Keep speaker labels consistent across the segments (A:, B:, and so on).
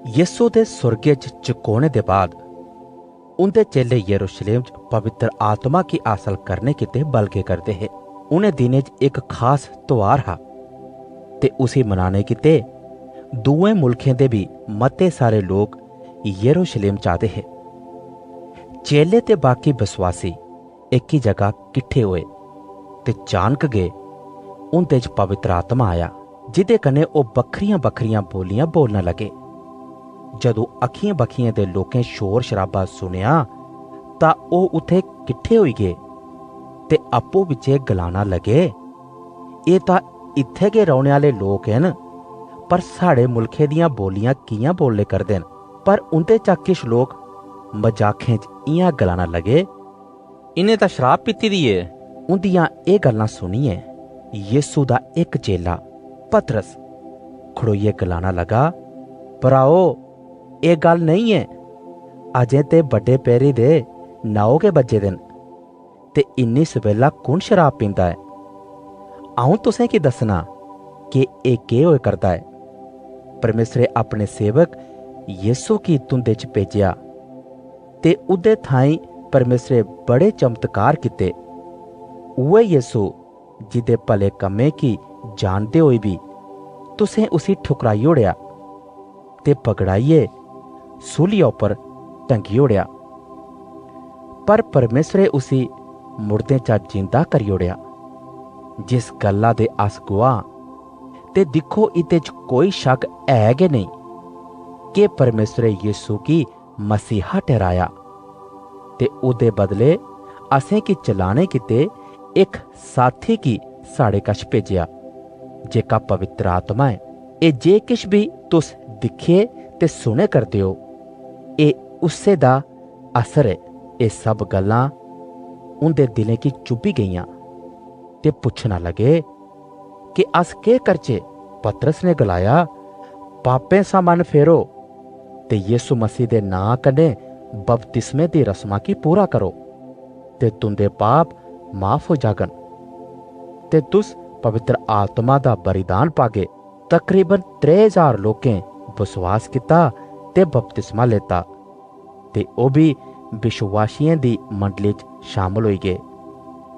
A: यीशु दे सुर्गे च चुकोने दे बाद उंदे चेले यरूशलेम च पवित्र आत्मा की हासल करने किते बलगे करते हे। उन्हें दिनें च एक खास त्योहार हा ते उसी मनाने किते दुए मुल्खें दे भी मते सारे लोग यरूशलेम च आते हे। चेले ते बाकी बसवासी एक ही जगह किट्ठे होए ते चानक गए उंदे च पवित्र आत्मा आया, जिदे कन्ने ओह बखरियां बखरियां बोलियां बोलना लगे। जदों अखियां बखियां दे लोकें शोर शराबा सुनिया तां ओह उत्थे किट्ठे होई गए ते अप्पू बिच्चे गलाना लगे, एह तां इत्थे गै रौहने आले लोक हन, पर साढ़े मुल्खे दियां बोलियां कियां बोले करदे न। पर उंदे चा किश लोग मजाखें च इयां गलाना लगे, इन्हें तां शराब पीती दी ऐ। उंदियां एह गल्लां सुनिए यीशु दा एक चेला पतरस खड़ोइये गलाना लगा, भराओ एह गल नहीं है, अजें ते बड्डे पैरी दे 9 गै बजे दे न ते इन्नी सवेला कुण शराब पींदा है। आऊं तुसें की दसना कि एह केह् होए करदा है। परमेसरे अपने सेवक यीशु की तुंदे च भेजिया ते उदे थाई परमेसरे बड़े चमत्कार किते। उहे यीशु जिदे भले कम्में की जानदे होई भी तुसें उसी ठुकराई ओड़िया ते पकड़ाइये सूलिया उपर टंगी ओड़िया। पर परमेसरे उसी मुर्दें चा जिंदा करी ओड़िया, जिस गल्ला दे अस गवाह। ते दिक्खो इते च कोई शक है गै नहीं कि परमेसरे यीशु की मसीहा ठहराया ते उदे बदले असें की चलाने किते एक साथी की साढ़े कश भेजिया, जेका पवित्र आत्मा है। ए जे किश भी तुस दिखे ते सुने करदे हो, ए उस्से दा असर है। ए सब गल्लां उंदे दिलें की चुभी गईयां ते पुछना लगे कि अस केह् करचे। पतरस ने गलाया, पापें सा मन फेरो ते यीशु मसीह दे नां कन्ने बपतिस्मे दी रस्मां की पूरा करो ते तुंदे पाप माफ हो जागन ते तुस पवित्र आत्मा दा बलिदान पागे। तकरीबन 3000 लोकें बसवास किता ते बपतिस्मा लेता ते ओह भी विश्वासियें दी मंडली च शामिल होई गए।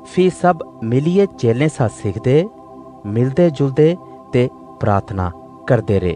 A: फ्ही सब मिलिए चेलें सा सिखदे, मिलदे जुलदे ते प्रार्थना करदे रहे।